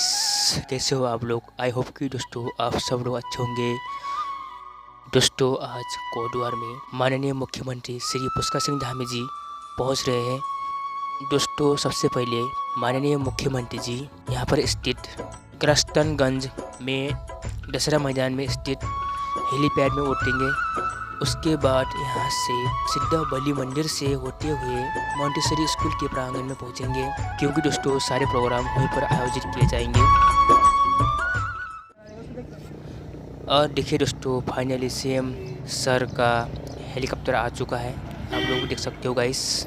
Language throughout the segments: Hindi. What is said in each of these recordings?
गाइस, कैसे हो आप लोग। आई होप कि दोस्तों आप सब लोग अच्छे होंगे। दोस्तों आज कोटद्वार में माननीय मुख्यमंत्री श्री पुष्कर सिंह धामी जी पहुंच रहे हैं। दोस्तों सबसे पहले माननीय मुख्यमंत्री जी यहाँ पर स्थित क्रस्टनगंज में दशहरा मैदान में स्थित हेलीपैड में उतरेंगे। उसके बाद यहाँ से सीधा बली मंदिर से होते हुए मोंटेसरी स्कूल के प्रांगण में पहुँचेंगे, क्योंकि दोस्तों सारे प्रोग्राम वहीं पर आयोजित किए जाएंगे। और देखिए दोस्तों, फाइनली सीएम सर का हेलीकॉप्टर आ चुका है, आप लोग देख सकते हो गाइस।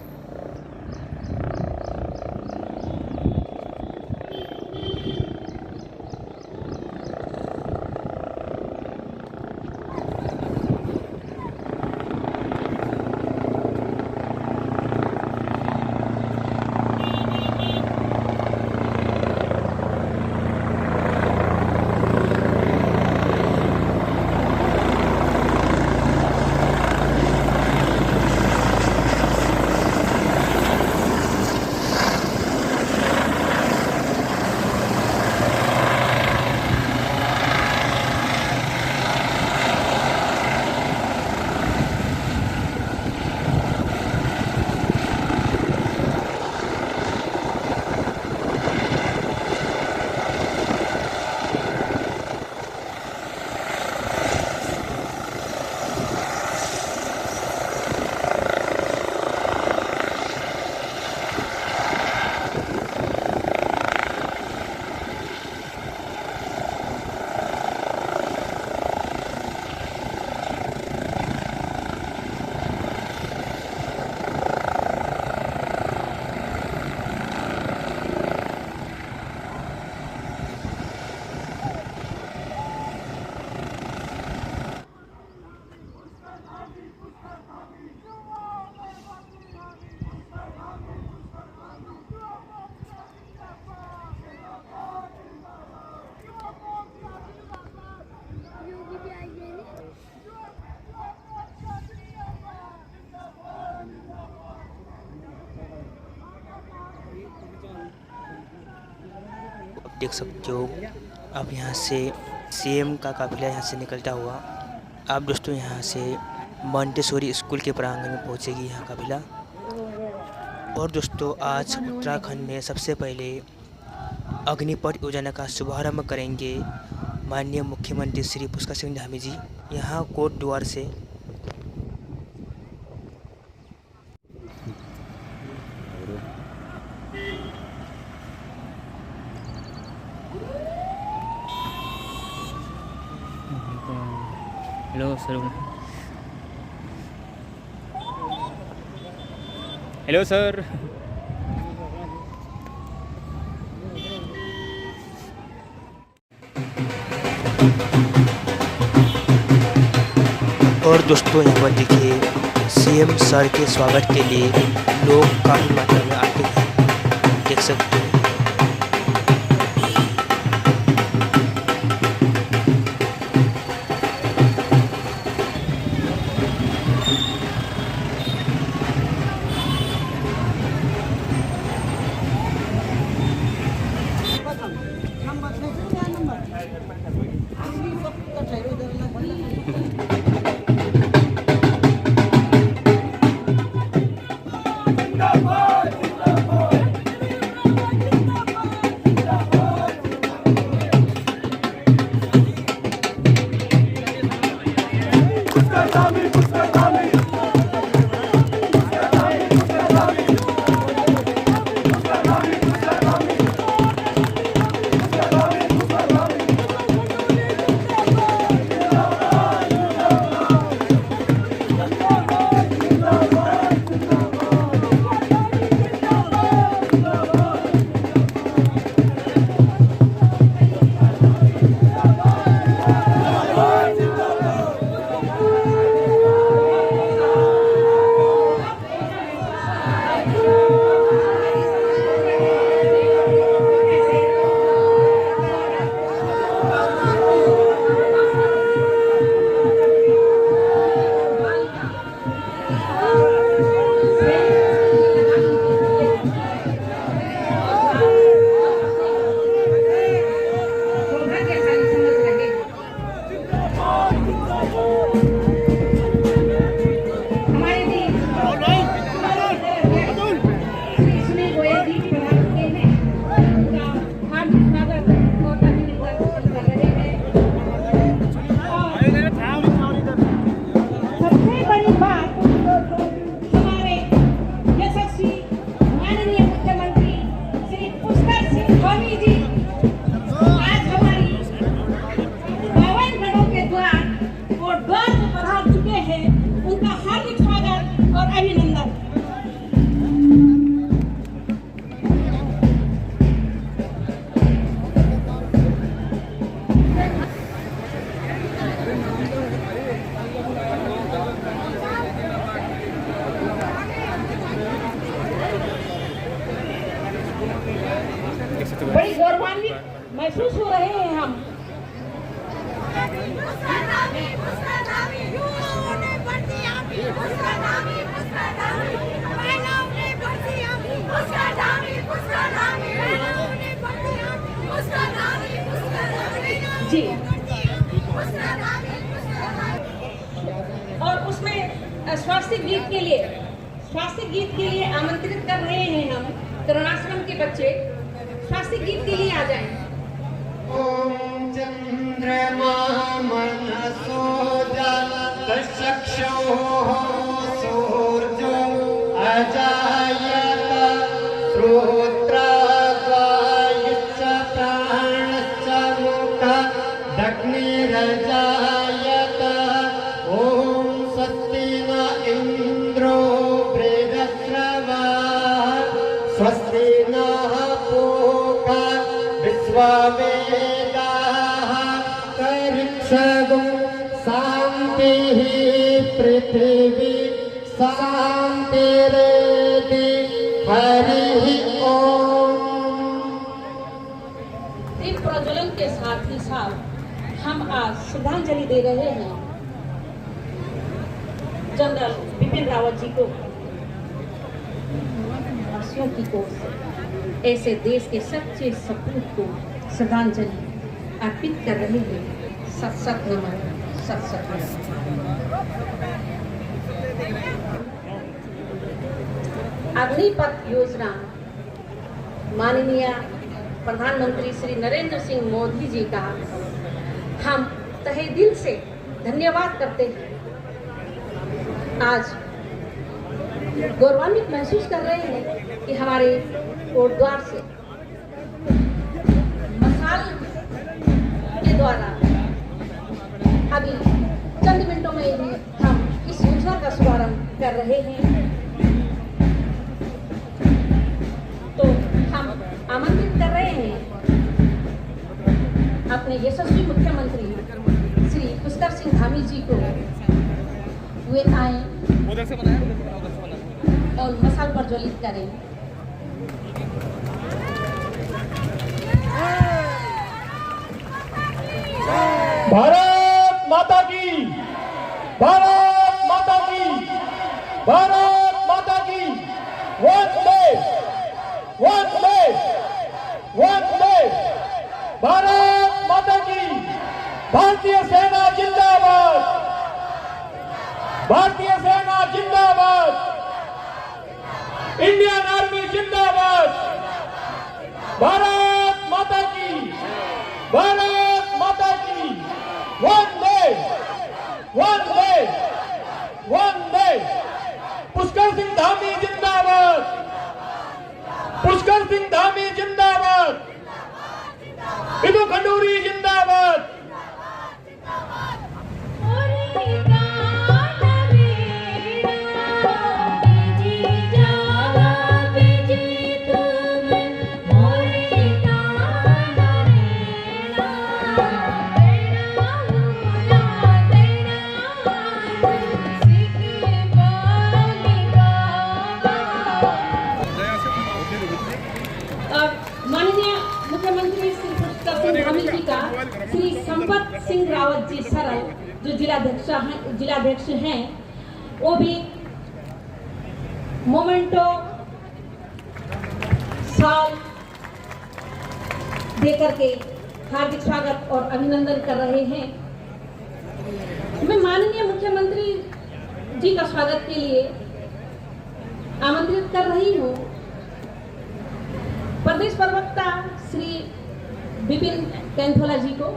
देख सकते हो आप यहाँ से सीएम का काफिला यहाँ से निकलता हुआ। आप दोस्तों यहाँ से मोंटेसरी स्कूल के प्रांगण में पहुँचेगी यहाँ काफिला। और दोस्तों आज उत्तराखंड में सबसे पहले अग्निपथ योजना का शुभारंभ करेंगे माननीय मुख्यमंत्री श्री पुष्कर सिंह धामी जी यहाँ कोटद्वार से। Hello sir. Hello sir. और दोस्तों यहाँ पर देखिए सीएम सर के स्वागत के लिए लोग काफ़ी मात्रा में आते हैं, देख सकते हैं। महसूस हो रहे हैं हम। जी, और उसमें स्वास्थ्य गीत के लिए आमंत्रित कर रहे हैं हम तरुणाश्रम के बच्चे। स्वास्थ्य गीत के लिए आ जाएं। ओम चंद्रमा मनसो चक्षुः सूर्यो अजायत श्रोत्रवायुश्च प्राणश्च मुखः अग्निरजायत। ओम स्वस्ति न इंद्रो बृहस्पतिः स्वस्ति नः पूषा विश्ववेदाः तरिक्षगो शान्तिः पृथिवी शान्तिरेति हरिः ओम। दीप प्रज्वलन के साथ ही साथ हम आज श्रद्धांजलि दे रहे हैं जनरल बिपिन रावत जी को। वासियों की ओर से ऐसे देश के सच्चे सपूत को श्रद्धांजलि अर्पित कर रहे हैं। सत सत नमन, सत सत नमन। अग्निपथ योजना माननीय प्रधानमंत्री श्री नरेंद्र सिंह मोदी जी का हम तहे दिल से धन्यवाद करते हैं। आज गौरवान्वित महसूस कर रहे हैं कि हमारे कोटद्वार से मसाल के द्वारा अभी चंद मिनटों में ही हम इस योजना का शुभारंभ कर रहे हैं। तो हम आमंत्रित कर रहे हैं अपने यशस्वी मुख्यमंत्री श्री पुष्कर सिंह धामी जी को वे आए और मसाल प्रज्वलित करें। भारत माता की, भारत माता की, भारत माता की। वंदे वंदे वंदे। भारत माता की। भारतीय सेना जिंदाबाद, भारतीय सेना जिंदाबाद, इंडियन आर्मी जिंदाबाद। भारत माता की, भारत माता की। वंदे वंदे वंदे। पुष्कर सिंह धामी जिंदाबाद, पुष्कर सिंह धामी जिंदाबाद, इदु खंडूरी जिंदाबाद। माननीय मुख्यमंत्री श्री पुष्कर सिंह धामी जी का श्री संपत सिंह रावत जी सरल जो जिलाध्यक्ष हैं वो भी मोमेंटो साल देकर के हार्दिक स्वागत और अभिनंदन कर रहे हैं। मैं माननीय मुख्यमंत्री जी का स्वागत के लिए आमंत्रित कर रही हूँ प्रदेश प्रवक्ता श्री बिपिन कैंथोला जी को।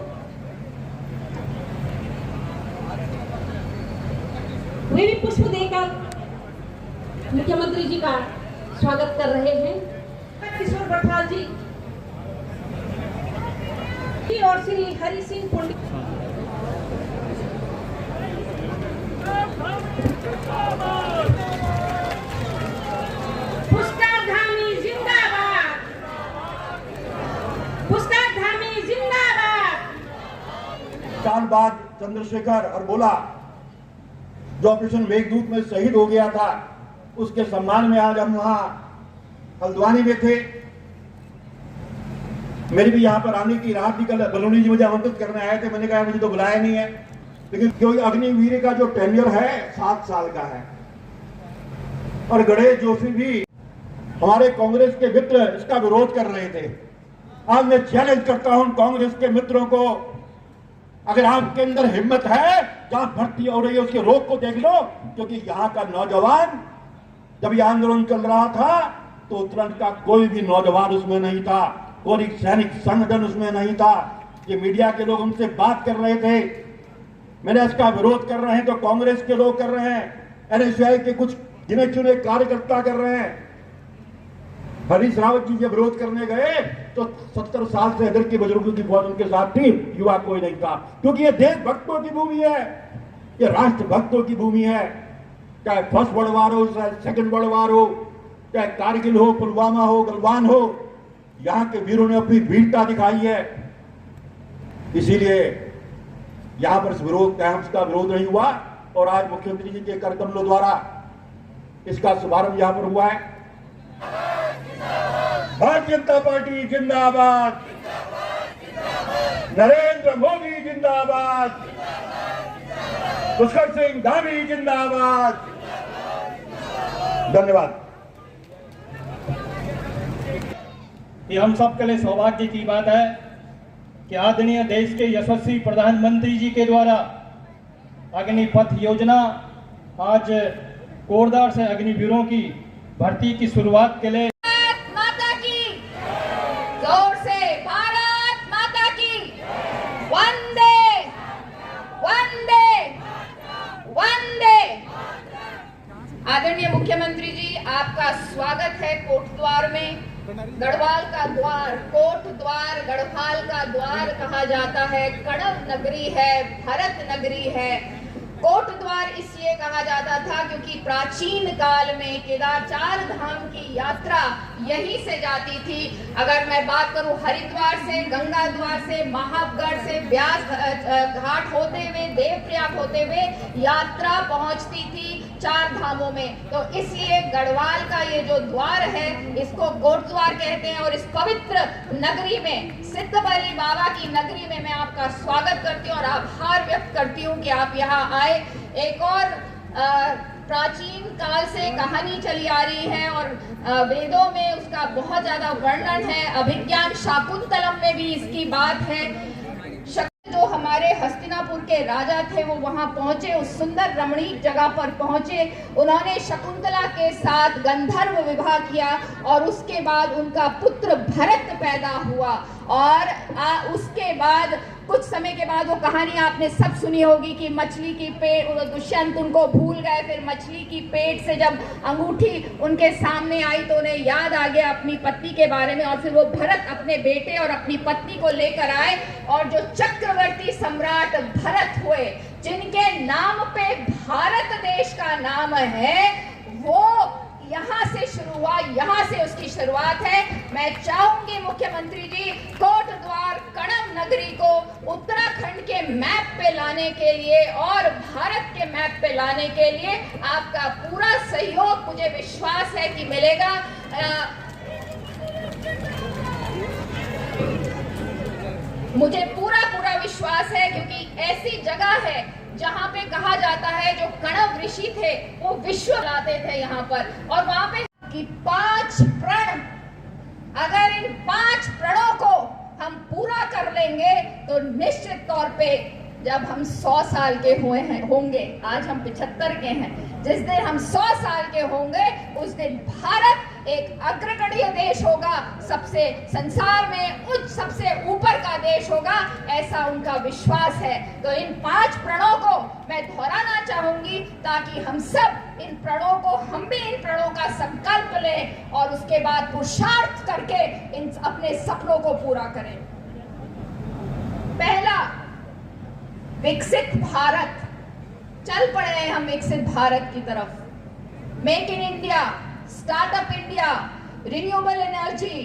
वे भी पुष्प देकर मुख्यमंत्री जी का स्वागत कर रहे हैं। किशोर बठाल जी और श्री हरि सिंह पंडित पुष्कर धामी जिंदाबाद, पुष्कर धामी जिंदाबाद। साल बाद चंद्रशेखर और बोला जो ऑपरेशन मेघदूत में शहीद हो गया था, उसके सम्मान में आज हम वहां हल्द्वानी में थे। मेरी भी यहाँ पर आने की रात निकल, बलूनी जी मुझे आमंत्रित करने आए थे, मैंने कहा मुझे तो बुलाया नहीं है, लेकिन क्योंकि अग्निवीर का जो टेन्योर है 7 साल का है और गणेश जोशी भी हमारे कांग्रेस के मित्र इसका विरोध कर रहे थे। आज मैं चैलेंज करता हूं कांग्रेस के मित्रों को, अगर आपके अंदर हिम्मत है, जहां भर्ती हो रही है उसके रोग को देख लो, क्योंकि यहाँ का नौजवान जब ये आंदोलन चल रहा था तो उत्तराखंड का कोई भी नौजवान उसमें नहीं था, कोई सैनिक संगठन उसमें नहीं था। ये मीडिया के लोग उनसे बात कर रहे थे, मैंने इसका विरोध कर रहे हैं तो कांग्रेस के लोग कर रहे हैं, एनएसयूआई के कुछ गिने चुने कार्यकर्ता कर रहे हैं। हरीश रावत जी जब विरोध करने गए तो 70 साल से अधिक के बुजुर्गों की फौज उनके साथ थी, युवा कोई नहीं था, क्योंकि ये देशभक्तों की भूमि है, ये राष्ट्रभक्तों की भूमि है। चाहे फर्स्ट वर्ल्ड वार हो, चाहे सेकंड वर्ल्ड वार हो, चाहे कारगिल हो, पुलवामा हो, गलवान हो, यहाँ के वीरों ने अपनी वीरता दिखाई है। इसीलिए यहाँ पर विरोध कैंप्स का विरोध नहीं हुआ और आज मुख्यमंत्री जी के कर कमलों द्वारा इसका शुभारंभ यहाँ पर हुआ है। भारतीय जनता पार्टी जिंदाबाद, नरेंद्र मोदी जिंदाबाद, पुष्कर सिंह धामी जिंदाबाद। धन्यवाद। ये हम सब के लिए सौभाग्य की बात है कि आदरणीय देश के यशस्वी प्रधानमंत्री जी के द्वारा अग्निपथ योजना आज कोटद्वार से अग्निवीरों की भर्ती की शुरुआत के लिए माता की जोर से भारत माता की वंदे वंदे वंदे। आदरणीय मुख्यमंत्री जी, आपका स्वागत है कोटद्वार में। गढ़वाल का द्वार, कोटद्वार गढ़वाल का द्वार कहा जाता है, कणव नगरी है, भरत नगरी है। कोटद्वार इसलिए कहा जाता था क्योंकि प्राचीन काल में केदार 4 धाम की यात्रा यहीं से जाती थी। अगर मैं बात करूं हरिद्वार से, गंगा द्वार से, महाबगढ़ से, व्यास घाट होते हुए, देवप्रयाग होते हुए यात्रा पहुंचती थी 4 धामों में। तो इसलिए गढ़वाल का ये जो द्वार है इसको कोटद्वार कहते हैं। और इस पवित्र नगरी में, सिद्धबली बाबा की नगरी में मैं आपका स्वागत करती हूँ और आभार व्यक्त करती हूँ कि आप यहाँ आए। एक और प्राचीन काल से कहानी चली आ रही है और वेदों में उसका बहुत ज्यादा वर्णन है, अभिज्ञान शाकुंतलम में भी इसकी बात है। जो हमारे हस्तिनापुर के राजा थे वो वहां पहुंचे, उस सुंदर रमणीक जगह पर पहुंचे, उन्होंने शकुंतला के साथ गंधर्व विवाह किया और उसके बाद उनका पुत्र भरत पैदा हुआ। और उसके बाद कुछ समय के बाद वो कहानी आपने सब सुनी होगी कि मछली की पेट, दुष्यंत उनको भूल गए, फिर मछली की पेट से जब अंगूठी उनके सामने आई तो उन्हें याद आ गया अपनी पत्नी के बारे में और फिर वो भरत अपने बेटे और अपनी पत्नी को लेकर आए और जो चक्रवर्ती सम्राट भरत हुए, जिनके नाम पे भारत देश का नाम है, वो यहाँ से शुरू हुआ, यहाँ से उसकी शुरुआत है। मैं चाहूंगी मुख्यमंत्री जी, कोटद्वार कणव नगरी को उत्तराखंड के मैप पे लाने के लिए और भारत के मैप पे लाने के लिए आपका पूरा सहयोग मुझे विश्वास है कि मिलेगा। मुझे पूरा विश्वास है क्योंकि ऐसी जगह है जहाँ पे कहा जाता है जो कणव ऋषि थे वो विश्व लाते थे यहाँ पर, और वहां पे कि 5 प्रण, अगर इन 5 प्रणों को हम पूरा कर लेंगे तो निश्चित तौर पे जब हम 100 साल के होंगे, आज हम 75 के हैं, जिस दिन हम 100 साल के होंगे उस दिन भारत एक अग्रगण्य देश होगा, सबसे संसार में उच्च, सबसे ऊपर का देश होगा, ऐसा उनका विश्वास है। तो इन 5 प्रणों को मैं दोहराना चाहूंगी ताकि हम सब इन प्रणों को, हम भी इन प्रणों का संकल्प लें और उसके बाद पुरुषार्थ करके इन अपने सपनों को पूरा करें। पहला, विकसित भारत। चल पड़े हैं हम विकसित भारत की तरफ। Make in India, startup India, renewable energy,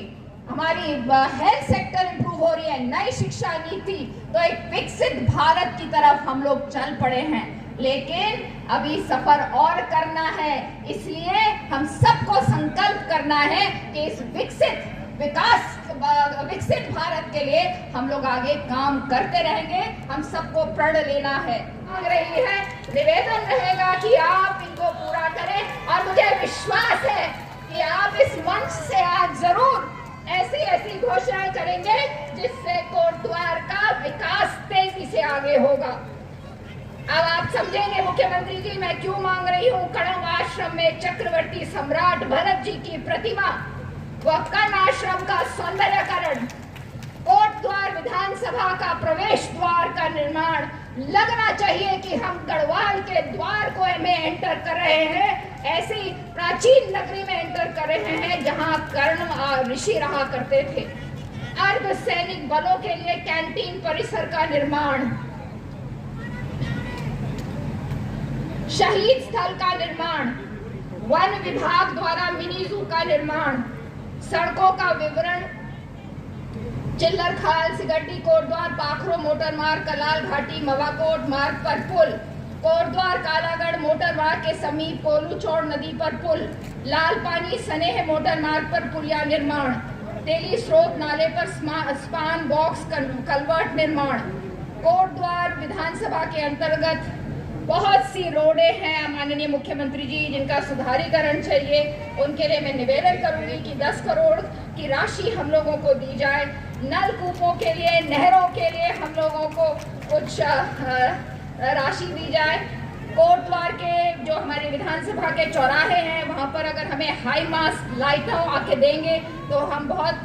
हमारी हेल्थ सेक्टर इंप्रूव हो रही है, नई शिक्षा नीति, तो एक विकसित भारत की तरफ हम लोग चल पड़े हैं। लेकिन अभी सफर और करना है, इसलिए हम सबको संकल्प करना है कि इस विकसित विकसित भारत के लिए हम लोग आगे काम करते रहेंगे। हम सबको प्रण लेना है। मांग रही है, निवेदन रहेगा कि आप इनको पूरा करें और मुझे विश्वास है कि आप इस मंच से आज जरूर ऐसी घोषणाएं करेंगे जिससे कोटद्वार का विकास तेजी से आगे होगा। अब आप समझेंगे मुख्यमंत्री जी मैं क्यों मांग रही हूँ कणव आश्रम में चक्रवर्ती सम्राट भरत जी की प्रतिमा व कर्ण आश्रम का सौंदर्यकरण, कोटद्वार विधानसभा का प्रवेश द्वार का निर्माण। लगना चाहिए कि हम गढ़वाल के द्वार को में एंटर कर रहे हैं, ऐसी प्राचीन नगरी में एंटर कर रहे हैं जहां कर्ण ऋषि रहा करते थे। अर्ध सैनिक बलों के लिए कैंटीन परिसर का निर्माण, शहीद स्थल का निर्माण, वन विभाग द्वारा मिनी जू का निर्माण, सड़कों का विवरण, चिल्लर खाल सिगड्डी कोटद्वार पाखरो मोटर मार्ग कलाल घाटी मवाकोट मार्ग पर पुल, कोटद्वार कालागढ़ मोटर मार्ग के समीप कोलूचौड़ नदी पर पुल, लाल पानी सनेह मोटर मार्ग पर पुलिया निर्माण, तेली स्रोत नाले पर स्पान बॉक्स कलवर्ट निर्माण। कोटद्वार विधानसभा के अंतर्गत बहुत सी रोडें हैं माननीय मुख्यमंत्री जी जिनका सुधारीकरण चाहिए। उनके लिए मैं निवेदन करूंगी कि 10 करोड़ की राशि हम लोगों को दी जाए। नलकूपों के लिए, नहरों के लिए हम लोगों को कुछ राशि दी जाए। कोटद्वार के जो हमारे विधानसभा के चौराहे हैं वहाँ पर अगर हमें हाई मास्ट लाइटों आके देंगे तो हम बहुत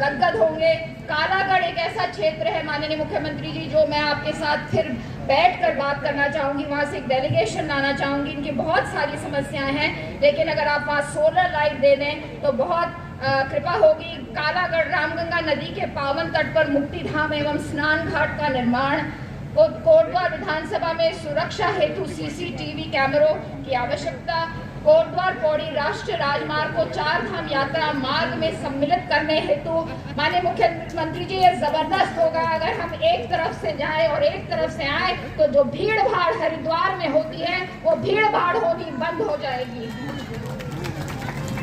गदगद होंगे। कालागढ़ एक ऐसा क्षेत्र है माननीय मुख्यमंत्री जी जो मैं आपके साथ फिर बैठकर बात करना चाहूँगी, वहाँ से एक डेलीगेशन लाना चाहूँगी। इनकी बहुत सारी समस्याएं हैं, लेकिन अगर आप वहाँ सोलर लाइट दे दें तो बहुत कृपा होगी। कालागढ़ रामगंगा नदी के पावन तट पर मुक्ति धाम एवं स्नान घाट का निर्माण। कोटद्वार विधानसभा में सुरक्षा हेतु सीसीटीवी कैमरों की आवश्यकता। कोटद्वार पौड़ी राष्ट्रीय राजमार्ग को 4 धाम यात्रा मार्ग में सम्मिलित करने हेतु माननीय मुख्यमंत्री जी ये जबरदस्त होगा अगर हम एक तरफ से जाएं और एक तरफ से आए तो जो भीड़ भाड़ हरिद्वार में होती है वो भीड़ भाड़ होनी बंद हो जाएगी।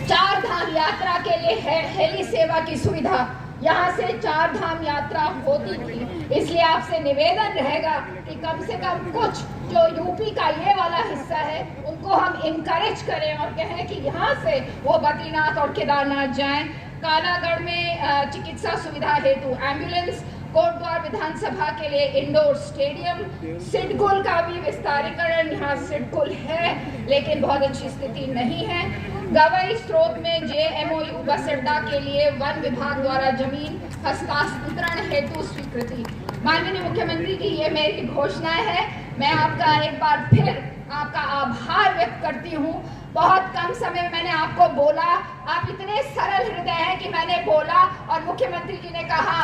4 धाम यात्रा के लिए है हेली सेवा की सुविधा, यहाँ से 4 धाम यात्रा होती थी। इसलिए आपसे निवेदन रहेगा कि कम से कम कुछ जो यूपी का ये वाला हिस्सा है उनको हम इनकरेज करें और कहें कि यहाँ से वो बद्रीनाथ और केदारनाथ जाएं। कालागढ़ में चिकित्सा सुविधा हेतु एम्बुलेंस, कोटद्वार विधानसभा के लिए इंडोर स्टेडियम, सिडकुल का भी विस्तारीकरण। यहाँ सिडकुल है लेकिन बहुत अच्छी स्थिति नहीं है। गवई स्रोत में JMOU बस अड्डा के लिए वन विभाग द्वारा जमीन हस्तांतरण हेतु स्वीकृति। माननीय मुख्यमंत्री जी ये मेरी घोषणा है। मैं आपका एक बार फिर आपका आभार व्यक्त करती हूँ। बहुत कम समय में मैंने आपको बोला, आप इतने सरल हृदय हैं कि मैंने बोला और मुख्यमंत्री जी ने कहा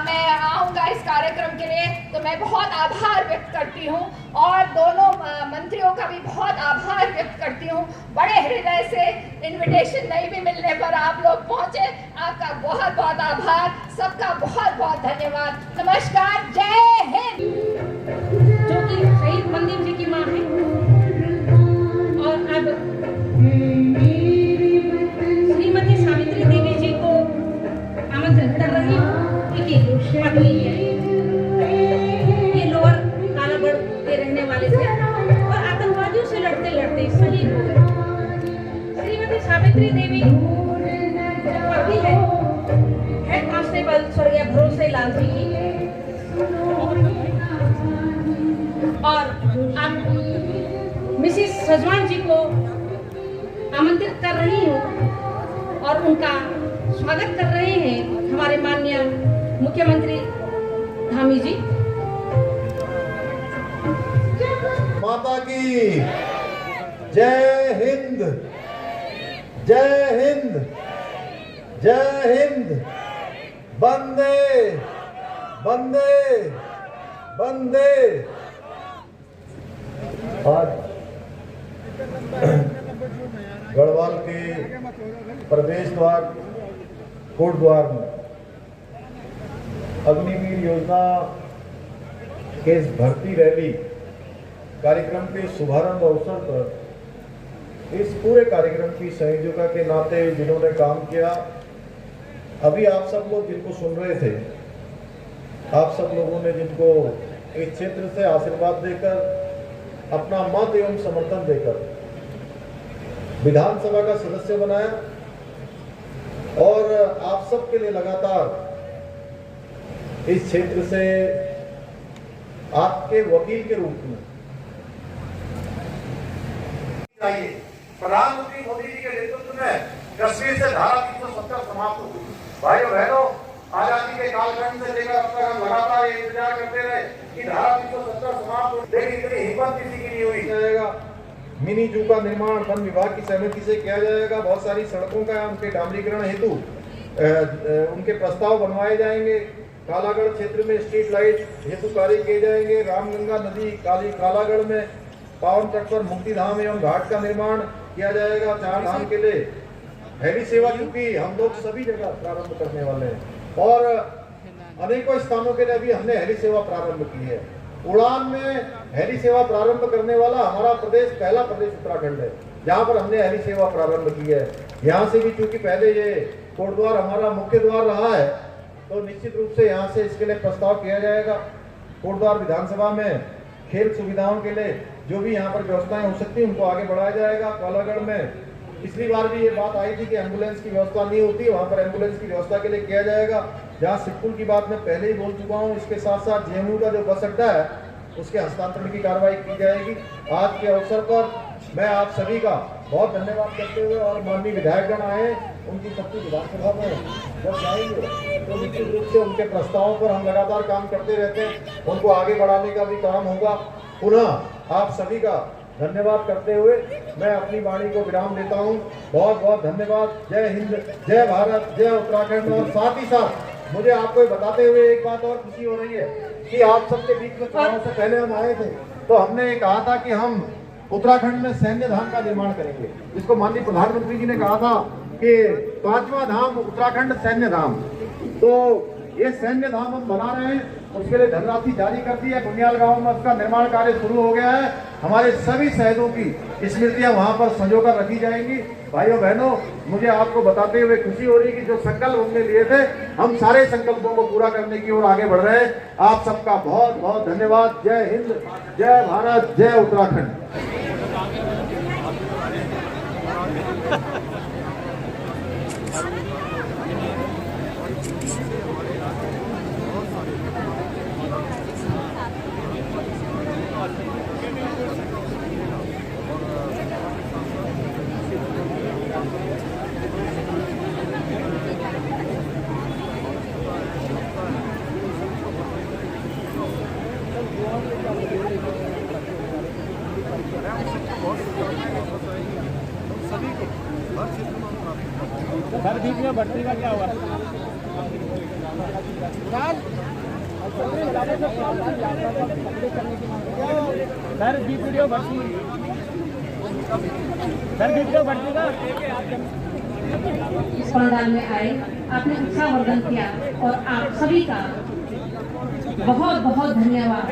मैं आऊँगा इस कार्यक्रम के लिए, तो मैं बहुत आभार व्यक्त करती हूँ और दोनों मंत्रियों का भी बहुत आभार व्यक्त करती हूँ। बड़े हृदय से इनविटेशन नहीं भी मिलने पर आप लोग पहुँचे, आपका बहुत बहुत आभार। सबका बहुत बहुत धन्यवाद। नमस्कार, जय हिंद। जो कि शहीद मंदिर जी की माँ है और अब श्रीमती सावित्री देवी जी को आमंत्रित कर रही हूँ कि ये लोअर कालागढ़ के रहने वाले थे और आतंकवादियों से लड़ते लड़ते शहीद हो गए। श्रीमती सावित्री देवी पत्नी है हेड कांस्टेबल स्वर्गीय भरोसे लाल जी की और अब मिसिस सजवान जी को आमंत्रित कर रही हूँ और उनका स्वागत कर रहे हैं हमारे माननीय मुख्यमंत्री धामी जी। माता की जय हिंद, जय हिंद, जय हिंद। वंदे वंदे वंदे। आज गढ़वाल के प्रवेश द्वार कोटद्वार में अग्निवीर योजना के इस भर्ती रैली कार्यक्रम के शुभारंभ अवसर पर इस पूरे कार्यक्रम की संयोजका के नाते जिन्होंने काम किया अभी आप सब लोग जिनको सुन रहे थे, आप सब लोगों ने जिनको इस क्षेत्र से आशीर्वाद देकर, अपना मत एवं समर्थन देकर विधानसभा का सदस्य बनाया और आप सबके लिए लगातार इस क्षेत्र से आपके वकील के रूप में चाहिए। प्रधानमंत्री मोदी जी के नेतृत्व में कश्मीर से धारा 370 समाप्त हुई। भाइयों बहनों, आजादी के कालखंड से लेकर अब तक हम लगातार ये इंतजार करते रहे कि धारा 370 समाप्त हो, लेकिन इतनी हिम्मत किसी की नहीं हुई। जाएगा मिनी जू का निर्माण वन विभाग की सहमति से किया जाएगा। बहुत सारी सड़कों का उनके डामरीकरण हेतु उनके प्रस्ताव बनवाए जाएंगे। कालागढ़ क्षेत्र में स्ट्रीट लाइट हेतु कार्य किए जाएंगे। रामगंगा नदी कालागढ़ में पावन तट पर मुक्ति धाम एवं घाट का निर्माण किया जाएगा। 4 धाम के लिए हेली सेवा चूंकि हम लोग सभी जगह प्रारंभ करने वाले हैं और अनेकों स्थानों के लिए अभी हमने हेली सेवा प्रारंभ की है। उड़ान में हेली सेवा प्रारंभ करने वाला हमारा प्रदेश पहला प्रदेश उत्तराखंड है, जहाँ पर हमने हेली सेवा प्रारंभ की है। यहाँ से भी चूंकि पहले ये कोटद्वार हमारा मुख्य द्वार रहा है, तो निश्चित रूप से यहाँ से इसके लिए प्रस्ताव किया जाएगा। कोटद्वार विधानसभा में खेल सुविधाओं के लिए जो भी यहाँ पर व्यवस्थाएं हो सकती है उनको आगे बढ़ाया जाएगा। कालागढ़ में पिछली बार भी ये बात आई थी कि एम्बुलेंस की व्यवस्था नहीं होती, वहाँ पर एम्बुलेंस की व्यवस्था के लिए किया जाएगा। जहाँ सिक्कुल की बात मैं पहले ही बोल चुका हूँ, इसके साथ साथ जेएमयू का जो बस अड्डा है उसके हस्तांतरण की कार्रवाई की जाएगी। आज के अवसर पर मैं आप सभी का बहुत धन्यवाद करते हुए और माननीय विधायकगण आए, उनकी सबकी विधानसभा में जब जाएंगे तो निश्चित रूप से उनके प्रस्तावों पर हम लगातार काम करते रहते हैं, उनको आगे बढ़ाने का भी काम होगा। पुनः आप सभी का धन्यवाद करते हुए मैं अपनी वाणी को विराम देता हूँ। बहुत बहुत धन्यवाद। जय हिंद, जय भारत, जय उत्तराखंड। और साथ ही साथ मुझे आपको बताते हुए एक बात और खुशी हो रही है कि आप सबके बीच में चुनाव से पहले हम आए थे तो हमने कहा था कि हम उत्तराखंड में सैन्य धाम का निर्माण करेंगे, जिसको माननीय प्रधानमंत्री जी ने कहा था कि 5वां धाम उत्तराखंड सैन्य धाम। तो ये सैन्य धाम हम बना रहे हैं, उसके लिए धनराशि जारी कर दी है। बुनियाल गांव में उसका निर्माण कार्य शुरू हो गया है। हमारे सभी शहीदों की स्मृतियां वहां पर संजोकर रखी जाएंगी। भाइयों बहनों, मुझे आपको बताते हुए खुशी हो रही है कि जो संकल्प हमने लिए थे, हम सारे संकल्पों को पूरा करने की ओर आगे बढ़ रहे हैं। आप सबका बहुत बहुत धन्यवाद। जय हिंद, जय भारत, जय उत्तराखंड। सर बीच में बढ़ती का क्या हुआ? सर बीच वीडियो बढ़ती, सर वीडियो बढ़ती का इस पंडाल में आए, आपने उत्साहवर्धन किया और आप सभी का बहुत बहुत धन्यवाद।